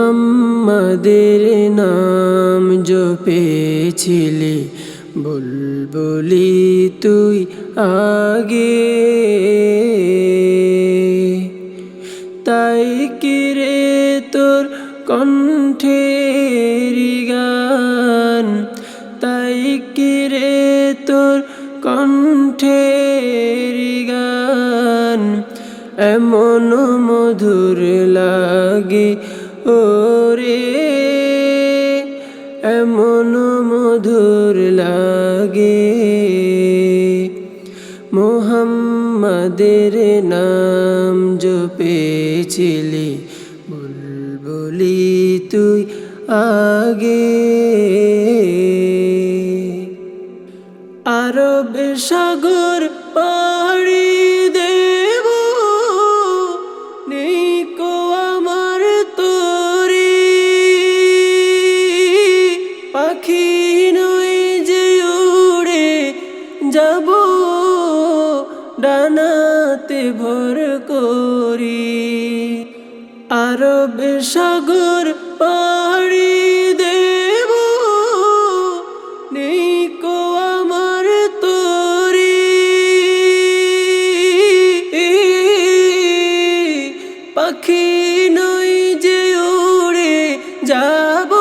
মুহাম্মাদের নাম জপেছিলি বুলবুলি তুই আগে, তাই কি রে তোর কণ্ঠের গান, তাই কি রে তোর কণ্ঠের গান এমন মধুর লাগে ওরে, এমন মধুর লাগে। মুহাম্মাদের নাম জপেছিলি বুলবুলি তুই আগে, আরব সাগর পাড়ি দেব নেই কো আমার তরি, পাখি নই যে উড়ে যাব ডানাতে ভর করি। আরব সাগর পাড়ি দেব নেই কো আমার তরি, পাখি নই যে উড়ে যাব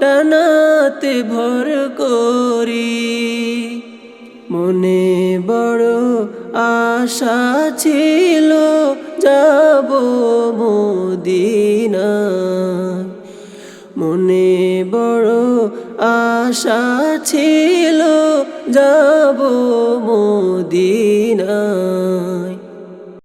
ডানাতে ভর করি। মনে বড় আশা ছিল যাব মদিনা, মনে বড় আশা ছিল যাব মদিনা।